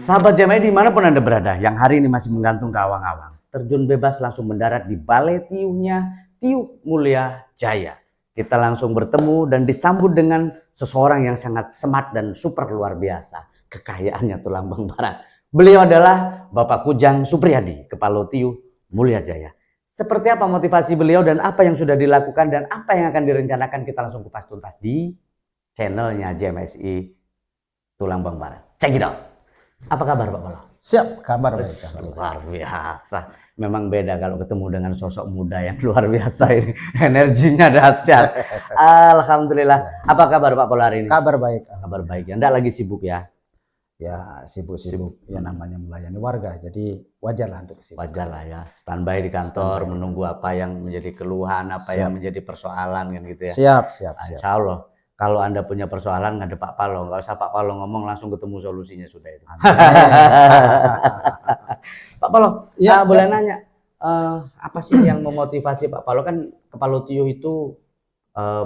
Sahabat JMI dimanapun Anda berada, yang hari ini masih menggantung ke awang-awang, terjun bebas langsung mendarat di Balai Tiuhnya Tiuh Mulya Jaya. Kita langsung bertemu dan disambut dengan seseorang yang sangat smart dan super luar biasa. Kekayaannya tulang bang barat. Beliau adalah Bapak Kujang Supriyadi, Kepala Tiuh Mulya Jaya. Seperti apa motivasi beliau dan apa yang sudah dilakukan dan apa yang akan direncanakan, kita langsung kupas tuntas di channelnya JMSI Tulang Bang Barat. Check it out. Apa kabar Pak Polo? Siap, kabar baik. Luar biasa. Memang beda kalau ketemu dengan sosok muda yang luar biasa ini. Energinya dahsyat. Alhamdulillah. Apa kabar Pak Polo hari ini? Kabar baik. Kabar baik. Anda lagi sibuk ya? Ya sibuk-sibuk. Ya namanya melayani warga. Jadi wajar lah untuk sibuk. Wajar lah ya. Standby di kantor, menunggu apa yang menjadi keluhan, apa yang menjadi persoalan kan gitu ya. Siap. Insya Allah. Kalau Anda punya persoalan ngadep Pak Palo, nggak usah Pak Palo ngomong, langsung ketemu solusinya sudah itu. Pak Palo, ya, boleh nanya, apa sih yang memotivasi Pak Palo? Kan Kepala Tiuh itu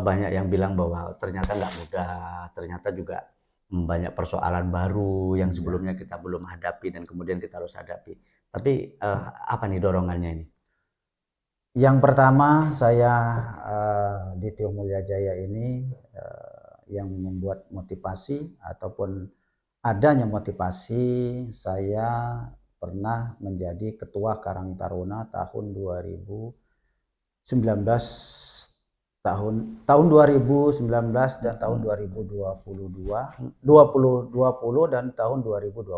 banyak yang bilang bahwa ternyata nggak mudah, ternyata juga banyak persoalan baru yang sebelumnya kita belum hadapi dan kemudian kita harus hadapi. Tapi apa nih dorongannya ini? Yang pertama saya di Tiuh Mulya Jaya ini yang membuat motivasi ataupun adanya motivasi, saya pernah menjadi Ketua Karang Taruna tahun 2019 tahun 2019 dan tahun 2020 dan tahun 2021.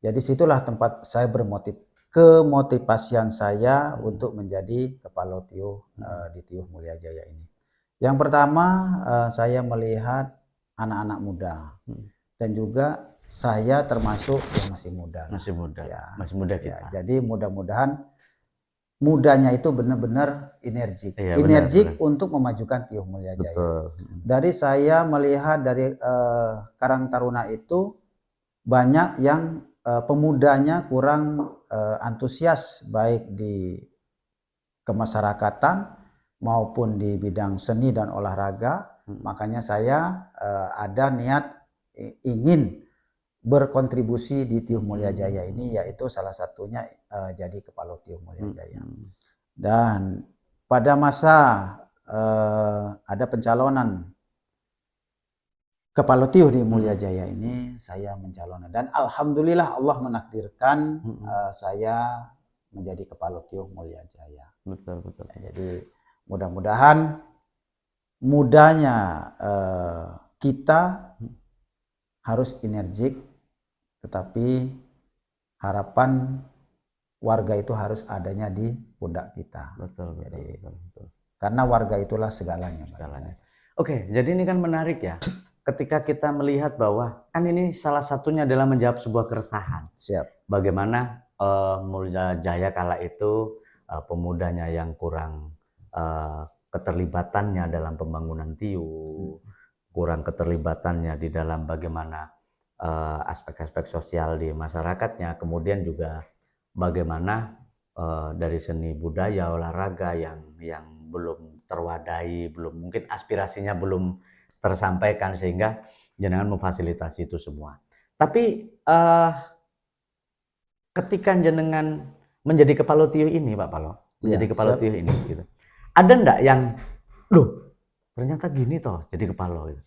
Jadi situlah tempat saya kemotivasian saya untuk menjadi Kepala Tiuh di Tiuh Mulya Jaya ini. Yang pertama saya melihat anak-anak muda dan juga saya termasuk yang masih muda. Masih muda, ya. Masih muda kita. Ya, jadi mudah-mudahan mudanya itu benar-benar energik, iya, benar. Untuk memajukan Tiuh Mulya Jaya. Betul. Dari saya melihat dari Karang Taruna itu banyak yang pemudanya kurang antusias baik di kemasyarakatan maupun di bidang seni dan olahraga. Makanya saya ada niat ingin berkontribusi di Tiuh Mulya Jaya ini, yaitu salah satunya jadi Kepala Tiuh Mulya Jaya. Dan pada masa ada pencalonan Kepala Tiuh di Mulya Jaya ini, saya mencalonkan dan alhamdulillah Allah menakdirkan saya menjadi Kepala Tiuh Mulya Jaya. Betul. Jadi mudah-mudahan mudanya kita harus energik, tetapi harapan warga itu harus adanya di pundak kita. Betul. Karena warga itulah segalanya. Oke, jadi ini kan menarik ya. Ketika kita melihat bahwa kan ini salah satunya adalah menjawab sebuah keresahan. Siap. Bagaimana Mulya Jaya kala itu pemudanya yang kurang keterlibatannya dalam pembangunan Tiuh, kurang keterlibatannya di dalam bagaimana aspek-aspek sosial di masyarakatnya, kemudian juga bagaimana dari seni budaya olahraga yang belum terwadai, belum mungkin aspirasinya belum tersampaikan sehingga jenengan memfasilitasi itu semua. Tapi ketika jenengan menjadi Kepala Tiuh ini Pak Palo, menjadi Kepala Tiuh ini gitu. Ada enggak yang ternyata gini toh jadi kepala gitu.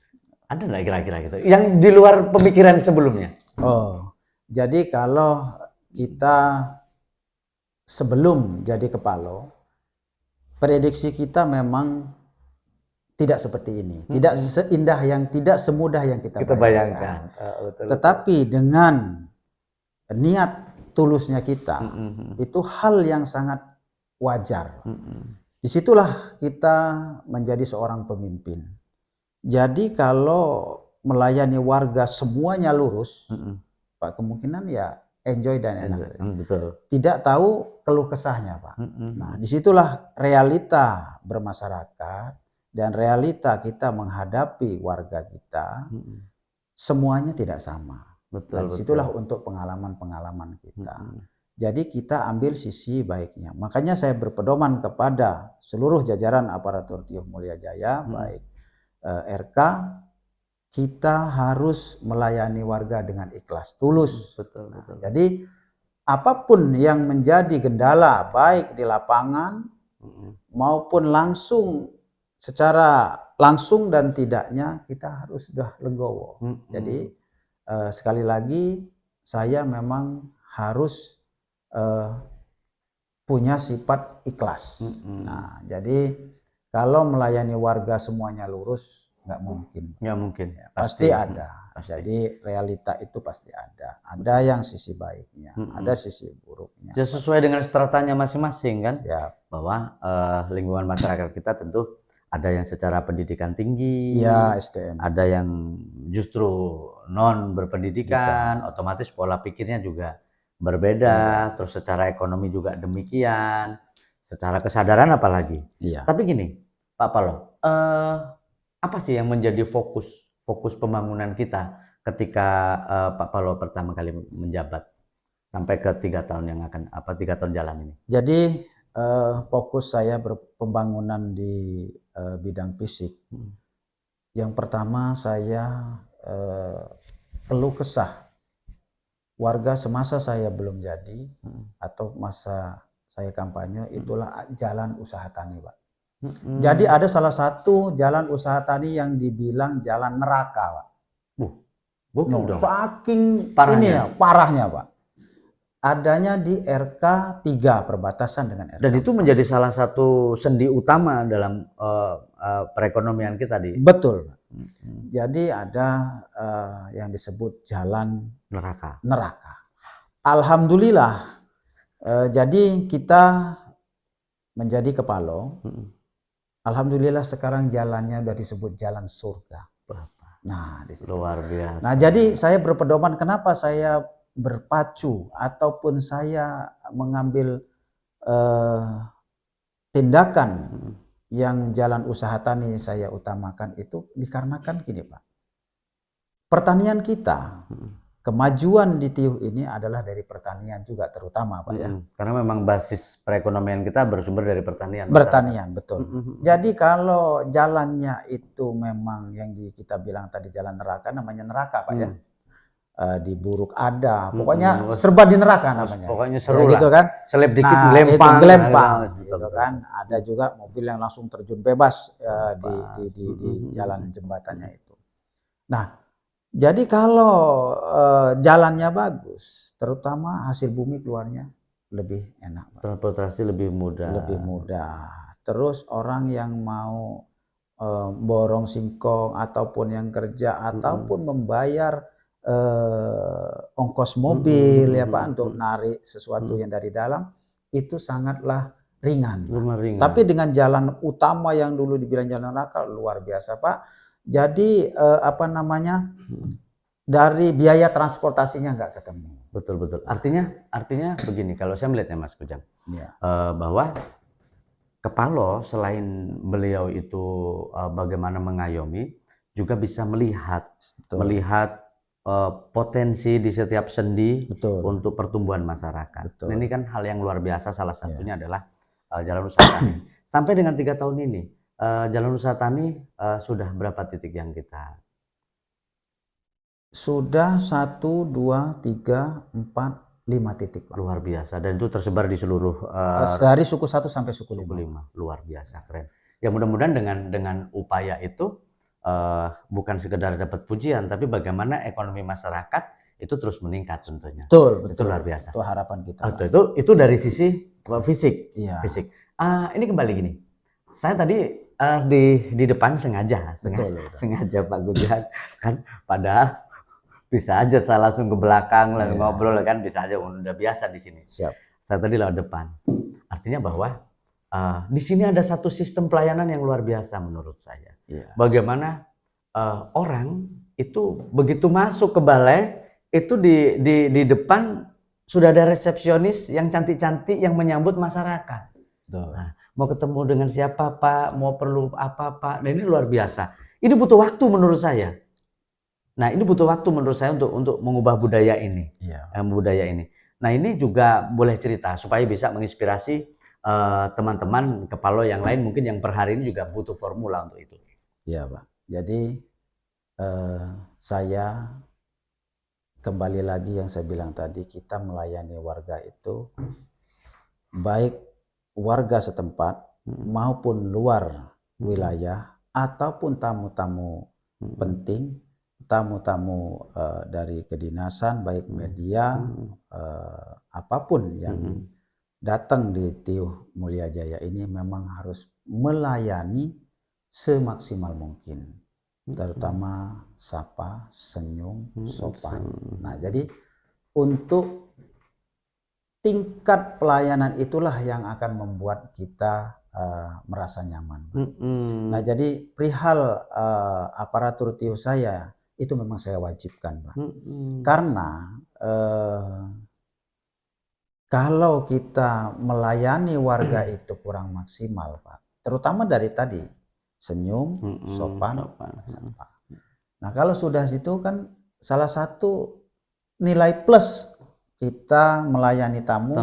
Ada enggak kira-kira gitu yang di luar pemikiran sebelumnya? Oh. Jadi kalau kita sebelum jadi kepala, prediksi kita memang tidak seperti ini, tidak seindah tidak semudah yang kita bayangkan. Tetapi dengan niat tulusnya kita, itu hal yang sangat wajar. Disitulah kita menjadi seorang pemimpin. Jadi kalau melayani warga semuanya lurus, Pak, kemungkinan ya enjoy dan enak. Betul. Tidak tahu keluh kesahnya, Pak. Nah, disitulah realita bermasyarakat dan realita kita menghadapi warga kita, semuanya tidak sama. Dan disitulah untuk pengalaman-pengalaman kita. Jadi kita ambil sisi baiknya. Makanya saya berpedoman kepada seluruh jajaran aparatur Tiuh Mulya Jaya, baik RK, kita harus melayani warga dengan ikhlas, tulus. Betul, betul. Jadi apapun yang menjadi kendala baik di lapangan maupun langsung, secara langsung dan tidaknya kita harus sudah legowo. Jadi sekali lagi saya memang harus punya sifat ikhlas. Nah, jadi kalau melayani warga semuanya lurus, nggak mungkin. Nggak mungkin. Ya, pasti ada. Pasti. Jadi realita itu pasti ada. Ada yang sisi baiknya, ada sisi buruknya. Ya, sesuai dengan stratanya masing-masing kan. Siap. Bahwa lingkungan masyarakat kita tentu ada yang secara pendidikan tinggi, ya, SDM. Ada yang justru non berpendidikan, otomatis pola pikirnya juga berbeda. Terus secara ekonomi juga demikian, secara kesadaran apalagi. Iya. Tapi gini, Pak Paloh, apa sih yang menjadi fokus pembangunan kita ketika Pak Paloh pertama kali menjabat sampai ke 3 tahun yang akan 3 tahun jalan ini? Jadi fokus saya berpembangunan di bidang fisik. Yang pertama saya keluh kesah warga semasa saya belum jadi atau masa saya kampanye, itulah jalan usaha tani, Pak. Jadi ada salah satu jalan usaha tani yang dibilang jalan neraka, Pak. Saking parahnya. Parahnya, Pak. Adanya di RK 3, perbatasan dengan RK. Dan itu menjadi salah satu sendi utama dalam perekonomian kita di. Betul. Jadi ada yang disebut jalan neraka. Alhamdulillah. Jadi kita menjadi Kepalo. Alhamdulillah sekarang jalannya udah disebut jalan surga. Nah, di situ. Luar biasa. Nah, jadi saya berpedoman kenapa saya berpacu ataupun saya mengambil tindakan yang jalan usaha tani saya utamakan itu dikarenakan gini, Pak. Pertanian kita, kemajuan di Tiuh ini adalah dari pertanian juga terutama, Pak, ya. Karena memang basis perekonomian kita bersumber dari pertanian. Bertanian, betul. Jadi kalau jalannya itu memang yang kita bilang tadi jalan neraka, namanya neraka, Pak, ya. Di Buruk ada, pokoknya serba di neraka namanya. Pokoknya seru ya, gitu kan. Selip dikit gelempang gitu kan. Ada juga mobil yang langsung terjun bebas di jalan jembatannya itu. Nah, jadi kalau jalannya bagus, terutama hasil bumi keluarnya lebih enak, Pak. Transportasi lebih mudah. Terus orang yang mau borong singkong ataupun yang kerja ataupun membayar ongkos mobil ya Pak untuk narik sesuatu yang dari dalam itu sangatlah ringan. Tapi dengan jalan utama yang dulu dibilang jalan neraka luar biasa, Pak. Jadi dari biaya transportasinya nggak ketemu. Betul. Artinya begini, kalau saya melihatnya Mas Kujang, bahwa Kepalo selain beliau itu bagaimana mengayomi, juga bisa melihat potensi di setiap sendi untuk pertumbuhan masyarakat. Nah, ini kan hal yang luar biasa. Salah satunya adalah jalan usaha tani. Sampai dengan 3 tahun ini, jalan usaha tani sudah berapa titik yang kita? Sudah 1, 2, 3, 4, 5 titik, Pak. Luar biasa. Dan itu tersebar di seluruh dari suku 1 sampai suku 5. Luar biasa, keren. Ya mudah-mudahan dengan upaya itu bukan sekedar dapat pujian, tapi bagaimana ekonomi masyarakat itu terus meningkat tentunya. Betul. Itu luar biasa. Itu harapan kita. Itu dari sisi fisik. Iya. Fisik. Ini kembali gini. Saya tadi di depan sengaja Pak Kujang kan, padahal bisa aja saya langsung ke belakang lalu ngobrol kan, bisa aja, udah biasa di sini. Siap. Saya tadi lewat depan. Artinya bahwa di sini ada satu sistem pelayanan yang luar biasa menurut saya. Bagaimana orang itu begitu masuk ke balai itu di depan sudah ada resepsionis yang cantik-cantik yang menyambut masyarakat. Nah, mau ketemu dengan siapa Pak, mau perlu apa Pak. Nah, ini luar biasa. Ini butuh waktu menurut saya. Nah, ini butuh waktu menurut saya untuk mengubah budaya ini. Budaya ini. Nah, ini juga boleh cerita supaya bisa menginspirasi teman-teman Kepalo yang lain mungkin yang per hari ini juga butuh formula untuk itu. Iya, Pak. Jadi saya kembali lagi yang saya bilang tadi, kita melayani warga itu baik warga setempat maupun luar wilayah ataupun tamu-tamu penting, tamu-tamu dari kedinasan, baik media, apapun yang datang di Tiuh Mulia Jaya ini memang harus melayani semaksimal mungkin, terutama sapa, senyum, sopan. Nah, jadi untuk tingkat pelayanan itulah yang akan membuat kita merasa nyaman. Nah, jadi perihal aparatur Tiuh saya itu memang saya wajibkan, Pak. Karena kalau kita melayani warga itu kurang maksimal, Pak, terutama dari tadi senyum, sopan, sapa. Nah, kalau sudah situ kan salah satu nilai plus kita melayani tamu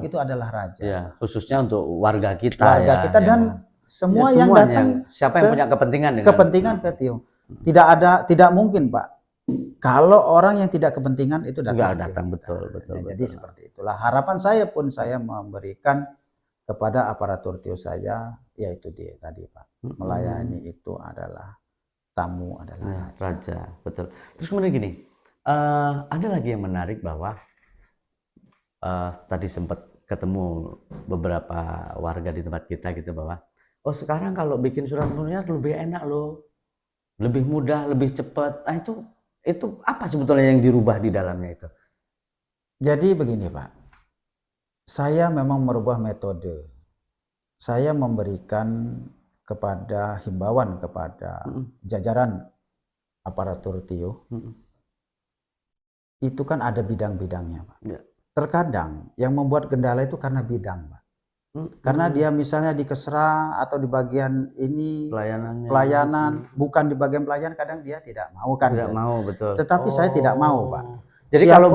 itu adalah raja. Ya, khususnya untuk warga kita, warga kita dan semua yang datang, siapa yang punya kepentingan dengan kepentingan ke Tiuh. Tidak mungkin, Pak, kalau orang yang tidak kepentingan itu datang. Betul. Jadi seperti itulah harapan saya pun, saya memberikan kepada aparatur Tiuh saya, yaitu dia tadi, Pak, melayani itu adalah tamu adalah raja. Betul. Terus kemudian gini, ada lagi yang menarik bahwa tadi sempat ketemu beberapa warga di tempat kita gitu, bahwa sekarang kalau bikin surat menyurat lebih enak loh, lebih mudah, lebih cepat. Nah, itu apa sebetulnya yang dirubah di dalamnya itu? Jadi begini, Pak, saya memang merubah metode. Saya memberikan kepada himbauan kepada jajaran aparatur Tiuh, itu kan ada bidang-bidangnya, Pak. Ya. Terkadang yang membuat kendala itu karena bidang, Pak. Karena dia misalnya di Kesra atau di bagian ini pelayanan, bukan di bagian pelayanan, kadang dia tidak mau kan. Tidak mau, betul. Tetapi saya tidak mau, Pak. Jadi kalau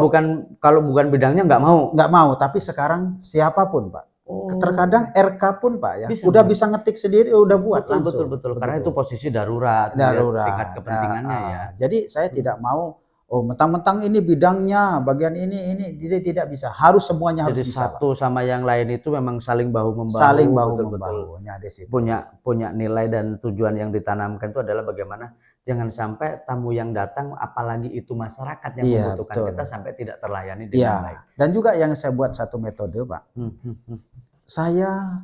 bukan bidangnya nggak mau. Nggak mau, tapi sekarang siapapun, Pak. Terkadang RK pun, Pak, ya, udah bisa ngetik sendiri, udah buat langsung. Betul. Karena itu posisi darurat. Tingkat kepentingannya ya. Jadi saya tidak mau, mentang-mentang ini bidangnya, bagian ini dia tidak bisa. Harus semuanya harus bisa. Jadi satu sama yang lain itu memang saling bahu-membahu. Saling bahu-membahu. Punya nilai dan tujuan yang ditanamkan itu adalah bagaimana jangan sampai tamu yang datang, apalagi itu masyarakat yang membutuhkan kita, sampai tidak terlayani dengan baik. Dan juga yang saya buat satu metode, Pak. Saya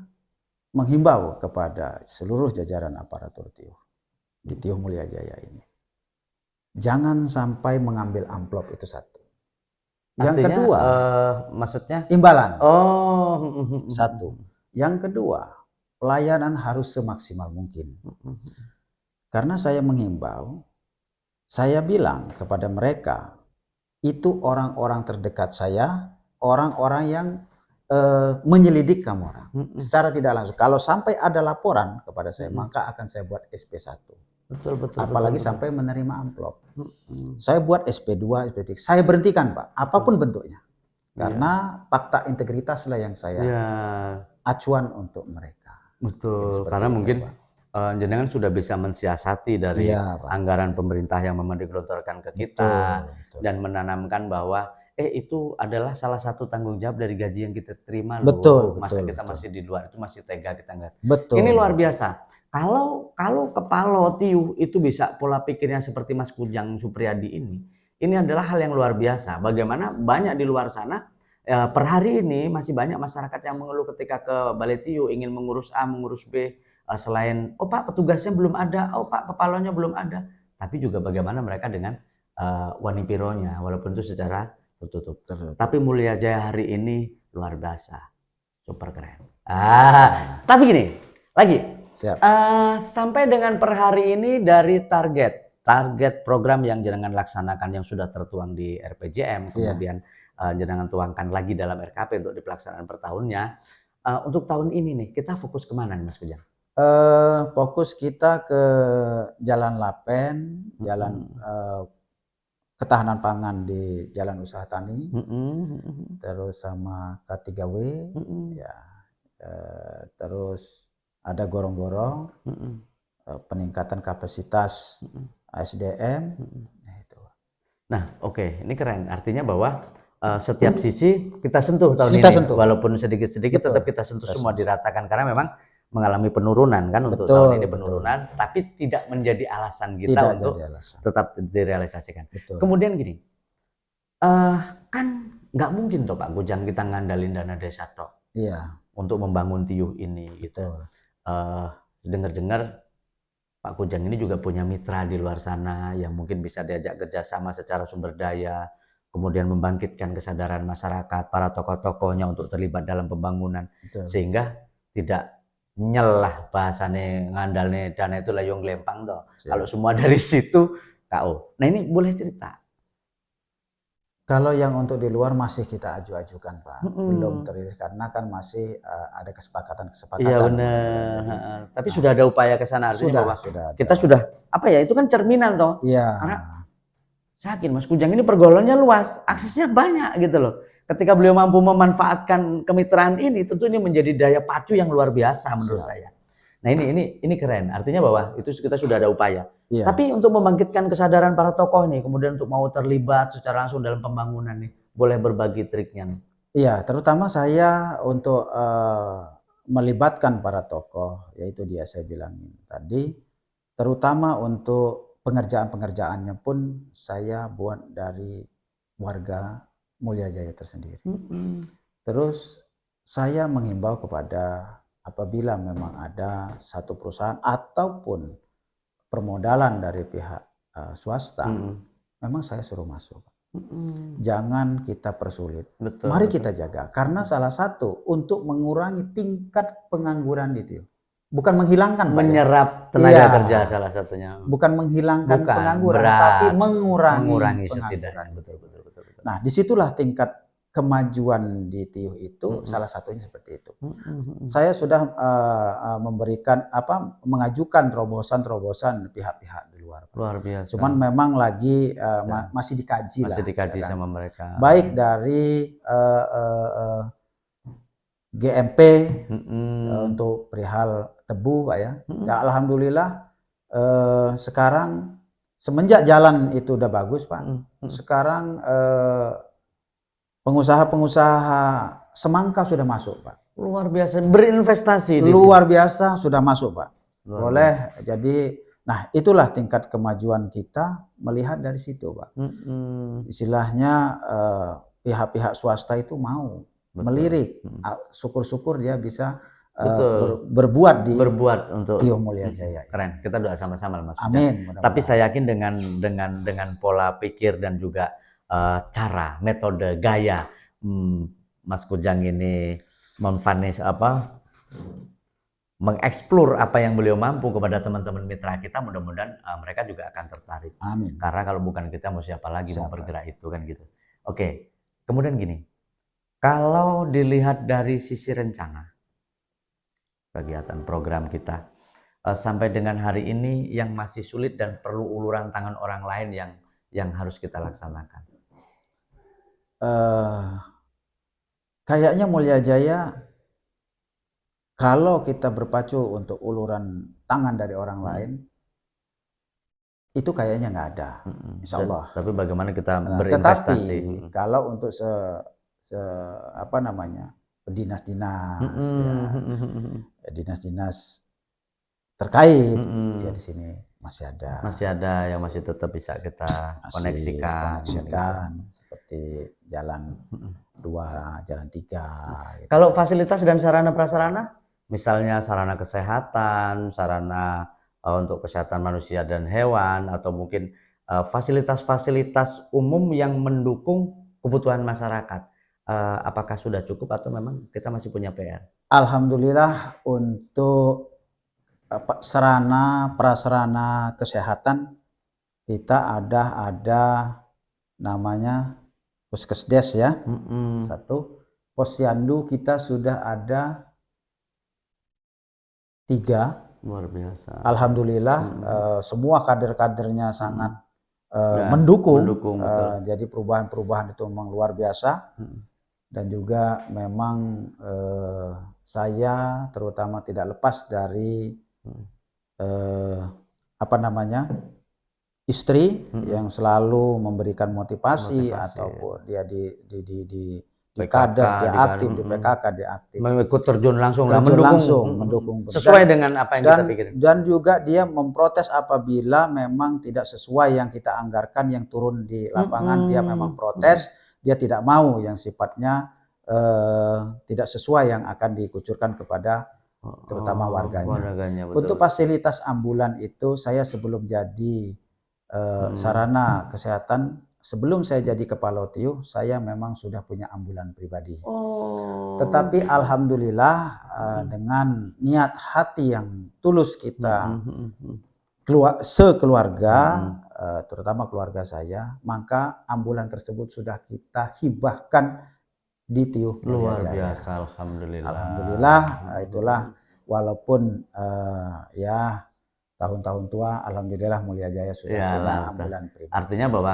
menghimbau kepada seluruh jajaran aparatur Tiuh di Tiuh Mulia Jaya ini, jangan sampai mengambil amplop, itu satu. Yang kedua, maksudnya imbalan. Satu. Yang kedua, pelayanan harus semaksimal mungkin. Karena saya menghimbau, saya bilang kepada mereka, itu orang-orang terdekat saya, orang-orang yang menyelidik kamu orang secara tidak langsung. Kalau sampai ada laporan kepada saya, maka akan saya buat SP1. Betul. Apalagi sampai menerima amplop. Saya buat SP2, SP3. Saya berhentikan, Pak, apapun bentuknya. Karena fakta integritas lah yang saya acuan untuk mereka. Betul. Karena mungkin jenengan sudah bisa mensiasati dari anggaran pemerintah yang memang digelontorkan ke kita, dan menanamkan bahwa itu adalah salah satu tanggung jawab dari gaji yang kita terima loh. Masa kita masih di luar itu masih tega kita nggak. Ini luar biasa. Kalau kepala Tiuh itu bisa pola pikirnya seperti Mas Kujang Supriyadi ini adalah hal yang luar biasa. Bagaimana banyak di luar sana per hari ini masih banyak masyarakat yang mengeluh ketika ke Balai Tiuh ingin mengurus A, mengurus B, selain Pak petugasnya belum ada, Pak kepalanya belum ada, tapi juga bagaimana mereka dengan wanipironya, walaupun itu secara tertutup. Tapi Mulia Jaya hari ini luar biasa, super keren. Tapi gini lagi, sampai dengan per hari ini dari target program yang jenengan laksanakan yang sudah tertuang di RPJM, kemudian jenengan tuangkan lagi dalam RKP untuk dipelaksanaan per tahunnya. Untuk tahun ini nih kita fokus kemana nih Mas Kujang? Fokus kita ke Jalan Lapen, jalan ketahanan pangan di Jalan Usaha Tani, terus sama K3W, terus ada gorong-gorong, peningkatan kapasitas SDM. Nah, itu. Nah, oke, ini keren. Artinya bahwa setiap sisi kita sentuh tahun Kita ini, sentuh. walaupun sedikit-sedikit Betul. tetap kita sentuh Kita semua sentuh. diratakan karena memang mengalami penurunan kan untuk Betul, tahun ini betul. penurunan, tapi tidak menjadi alasan kita Tidak untuk jadi alasan. tetap direalisasikan. Betul. Kemudian gini, kan nggak mungkin toh Pak Kujang kita ngandalin dana desa toh Iya, untuk membangun tiuh ini gitu. betul. Dengar-dengar Pak Kujang ini juga punya mitra di luar sana yang mungkin bisa diajak kerjasama secara sumber daya, kemudian membangkitkan kesadaran masyarakat, para tokoh-tokohnya untuk terlibat dalam pembangunan, Betul. sehingga tidak nyelah bahasane ngandalne dana itu layung lempang toh. Siap. Kalau semua dari situ KO. Nah ini boleh cerita. Kalau yang untuk di luar masih kita aju-ajukan, Pak. Mm-mm. Belum teriris karena kan masih ada kesepakatan-kesepakatan. Iya benar. Tapi sudah ada upaya ke sana, artinya bahwa sudah kita ada. sudah apa ya? Itu kan cerminan toh. Iya. Karena saya yakin Mas Kujang ini pergaulannya luas, aksesnya banyak gitu loh. Ketika beliau mampu memanfaatkan kemitraan ini, tentu ini menjadi daya pacu yang luar biasa menurut saya. Nah ini keren. Artinya bahwa itu kita sudah ada upaya. Iya. Tapi untuk membangkitkan kesadaran para tokoh nih, kemudian untuk mau terlibat secara langsung dalam pembangunan nih, boleh berbagi triknya nih. Iya, terutama saya untuk melibatkan para tokoh, yaitu dia saya bilang tadi, terutama untuk pengerjaan-pengerjaannya pun saya buat dari warga Mulya Jaya tersendiri. Terus saya menghimbau kepada apabila memang ada satu perusahaan ataupun permodalan dari pihak swasta, memang saya suruh masuk. Jangan kita persulit. Betul, Mari kita jaga. Karena salah satu untuk mengurangi tingkat pengangguran itu. Bukan menghilangkan, menyerap tenaga kerja salah satunya. Bukan menghilangkan pengangguran, tapi mengurangi setidaknya. Betul. Nah, disitulah tingkat kemajuan di tiuh itu salah satunya seperti itu. Saya sudah mengajukan terobosan pihak-pihak di luar. Luar biasa. Cuman memang lagi masih dikaji ya kan? Sama mereka. Baik dari GMP untuk perihal tebu, Pak ya. Ya alhamdulillah sekarang semenjak jalan itu udah bagus, Pak. Sekarang pengusaha-pengusaha semangka sudah masuk, Pak. Luar biasa, berinvestasi di luar biasa sudah masuk, Pak. Boleh. Jadi, nah itulah tingkat kemajuan kita melihat dari situ, Pak. Istilahnya pihak-pihak swasta itu mau melirik. Syukur-syukur dia bisa berbuat untuk Tiuh Mulya Jaya. Keren. Kita doa sama-sama, Mas. Amin. Tapi saya yakin dengan pola pikir dan juga cara, metode, gaya Mas Kujang ini mengeksplor apa yang beliau mampu kepada teman-teman mitra kita, mudah-mudahan mereka juga akan tertarik. Amin. Karena kalau bukan kita mau siapa lagi mau bergerak itu kan gitu. Oke. Kemudian gini. Kalau dilihat dari sisi rencana kegiatan program kita sampai dengan hari ini yang masih sulit dan perlu uluran tangan orang lain yang harus kita laksanakan. Kayaknya Mulya Jaya kalau kita berpacu untuk uluran tangan dari orang lain itu kayaknya nggak ada, insya Allah. Tapi bagaimana kita berinvestasi? Tetapi kalau untuk dinas-dinas terkait ya di sini masih ada yang masih tetap bisa kita koneksikan seperti jalan 2, jalan 3 gitu. Kalau fasilitas dan sarana prasarana, misalnya sarana kesehatan, sarana untuk kesehatan manusia dan hewan, atau mungkin fasilitas-fasilitas umum yang mendukung kebutuhan masyarakat, apakah sudah cukup atau memang kita masih punya PR? Alhamdulillah untuk sarana prasarana kesehatan kita ada namanya Puskesdes ya. Satu, Posyandu kita sudah ada 3. Luar biasa. Alhamdulillah semua kader-kadernya sangat mendukung. Jadi perubahan-perubahan itu memang luar biasa. Dan juga memang saya terutama tidak lepas dari istri yang selalu memberikan motivasi, Motivasi. ataupun dia di PKK, kader, dia di aktif kader, di PKK, dia aktif. Ikut terjun langsung lah, Terjun mendukung, langsung, mendukung. sesuai dengan apa yang kita pikirin. Dan juga dia memprotes apabila memang tidak sesuai yang kita anggarkan, yang turun di lapangan, dia memang protes, dia tidak mau yang sifatnya tidak sesuai yang akan dikucurkan kepada terutama warganya. Untuk fasilitas ambulan itu, saya sebelum jadi sarana kesehatan, sebelum saya jadi kepala TIUH, saya memang sudah punya ambulan pribadi. Tetapi alhamdulillah dengan niat hati yang tulus kita sekeluarga, terutama keluarga saya, maka ambulan tersebut sudah kita hibahkan di TIUH Luar Mulia Jaya. biasa, alhamdulillah. Alhamdulillah, itulah walaupun ya tahun-tahun tua, alhamdulillah Mulia Jaya sudah punya ambulan pribadi. Artinya bahwa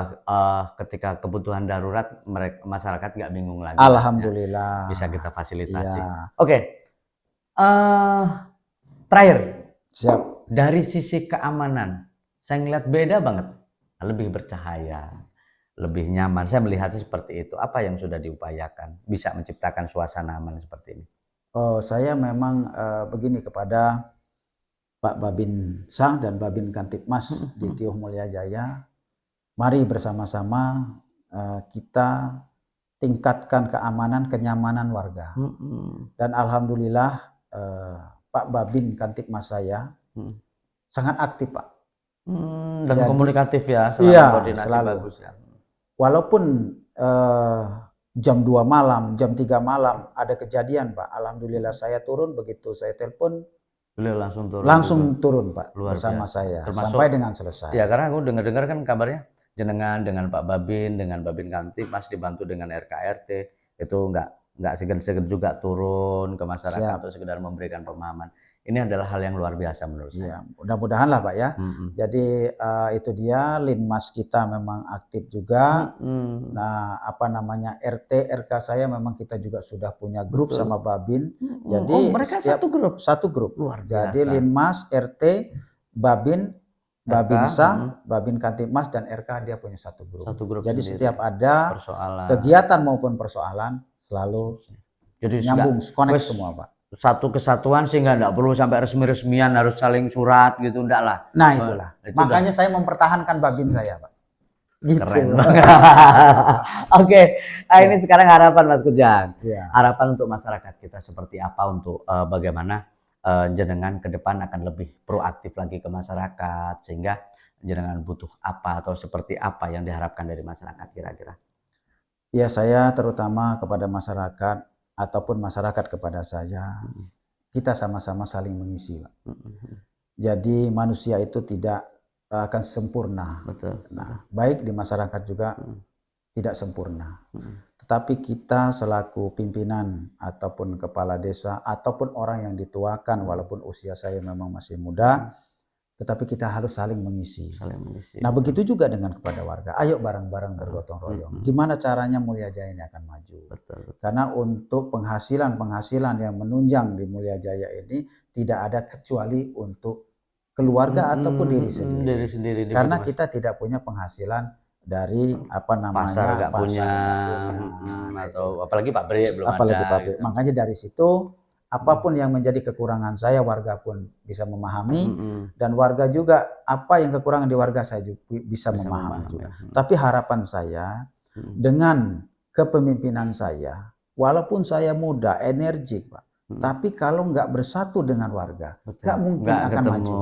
ketika kebutuhan darurat masyarakat nggak bingung lagi. Alhamdulillah. Bisa kita fasilitasi. Ya. Oke. Terakhir. Siap. Dari sisi keamanan, saya ngeliat beda banget. Lebih bercahaya, lebih nyaman. Saya melihatnya seperti itu. Apa yang sudah diupayakan bisa menciptakan suasana aman seperti ini? Saya memang begini kepada Pak Babin Sang dan Babin Kantipmas di TIUH Mulia Jaya, mari bersama-sama kita tingkatkan keamanan, kenyamanan warga. Dan alhamdulillah Pak Babin Kantipmas saya sangat aktif, Pak. Dan jadi, komunikatif ya, selalu koordinasi bagus ya. Walaupun jam 2 malam, jam 3 malam ada kejadian, Pak. Alhamdulillah saya turun, begitu saya telepon, beliau langsung turun Pak, luar bersama biasa. saya. Termasuk, sampai dengan selesai. Ya, karena aku dengar-dengar kan kabarnya jenengan dengan Pak Babin, dengan Babin Kantipmas dibantu dengan RKRT, itu nggak segan-segan juga turun ke masyarakat untuk sekedar memberikan pemahaman. Ini adalah hal yang luar biasa menurut saya. Mudah-mudahan lah Pak ya. Jadi itu dia, Linmas kita memang aktif juga. Nah, apa namanya, RT, RK saya memang kita juga sudah punya grup sama Babin. Jadi mereka satu grup. Luar biasa. Jadi Linmas, RT, Babin Sang, Babin Kantipmas, dan RK dia punya satu grup. Jadi sendiri. Setiap ada kegiatan maupun persoalan selalu jadi nyambung, connect semua Pak. Satu kesatuan sehingga nggak perlu sampai resmi-resmian harus saling surat gitu, enggak lah. Nah itulah. Makanya saya mempertahankan Babin saya, Pak. Gitu. Keren. Oke, ini sekarang harapan Mas Kujang. Harapan untuk masyarakat kita seperti apa untuk bagaimana jenengan ke depan akan lebih proaktif lagi ke masyarakat, sehingga jenengan butuh apa atau seperti apa yang diharapkan dari masyarakat kira-kira? Ya, saya terutama kepada masyarakat ataupun masyarakat kepada saya, kita sama-sama saling mengisi, Pak. Jadi manusia itu tidak akan sempurna. Nah, baik di masyarakat juga tidak sempurna. Tetapi kita selaku pimpinan ataupun kepala desa ataupun orang yang dituakan, walaupun usia saya memang masih muda, tetapi kita harus saling mengisi. Nah, begitu juga dengan kepada warga. Ayo bareng-bareng bergotong royong. Gimana caranya Mulia Jaya ini akan maju? Karena untuk penghasilan yang menunjang di Mulia Jaya ini tidak ada kecuali untuk keluarga ataupun diri sendiri. Karena kita tidak punya penghasilan dari apa namanya pasar nggak punya, atau apalagi pabrik belum ada. Gitu. Makanya dari situ apapun yang menjadi kekurangan saya, warga pun bisa memahami, dan warga juga apa yang kekurangan di warga saya juga bisa memahami juga. Tapi harapan saya dengan kepemimpinan saya, walaupun saya muda, energik, Pak, tapi kalau nggak bersatu dengan warga, nggak mungkin akan maju.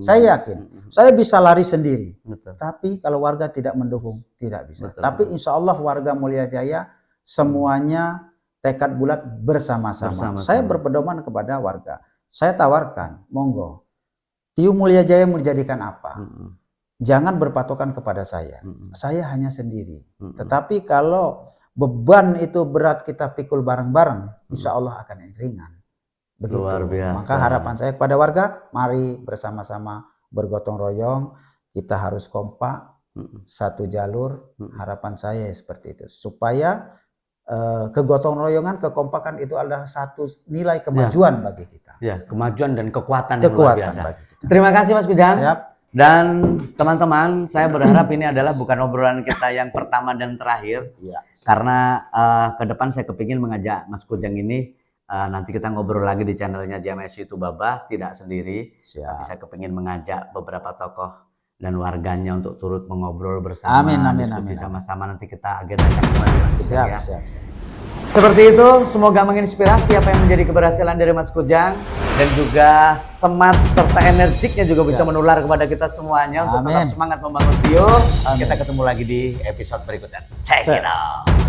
Saya yakin, saya bisa lari sendiri, tapi kalau warga tidak mendukung, tidak bisa. Tapi insya Allah warga Mulia Jaya semuanya tekad bulat bersama-sama. Saya berpedoman kepada warga. Saya tawarkan, monggo. TIUH Mulia Jaya menjadikan apa? Jangan berpatokan kepada saya. Saya hanya sendiri. Tetapi kalau beban itu berat kita pikul bareng-bareng, insya Allah akan ringan. Begitu. Luar biasa. Maka harapan saya kepada warga, mari bersama-sama bergotong royong. Kita harus kompak, satu jalur. Harapan saya seperti itu. Supaya kegotong royongan, kekompakan itu adalah satu nilai kemajuan bagi kita. Ya, kemajuan dan kekuatan yang luar biasa. Bagi kita. Terima kasih Mas Kujang. Siap. Dan teman-teman, saya berharap ini adalah bukan obrolan kita yang pertama dan terakhir. Ya. Karena ke depan saya kepingin mengajak Mas Kujang ini, nanti kita ngobrol lagi di channelnya JMS YouTube Babah, tidak sendiri. Siap. Tapi saya kepingin mengajak beberapa tokoh dan warganya untuk turut mengobrol bersama, Amin. diskusi sama-sama. Nanti kita agendakan kembali Mas Kujang, ya. Siap. Seperti itu, semoga menginspirasi apa yang menjadi keberhasilan dari Mas Kujang, dan juga semangat serta energiknya juga bisa menular kepada kita semuanya untuk tetap semangat membangun Tio. Kita ketemu lagi di episode berikutnya. Check it out.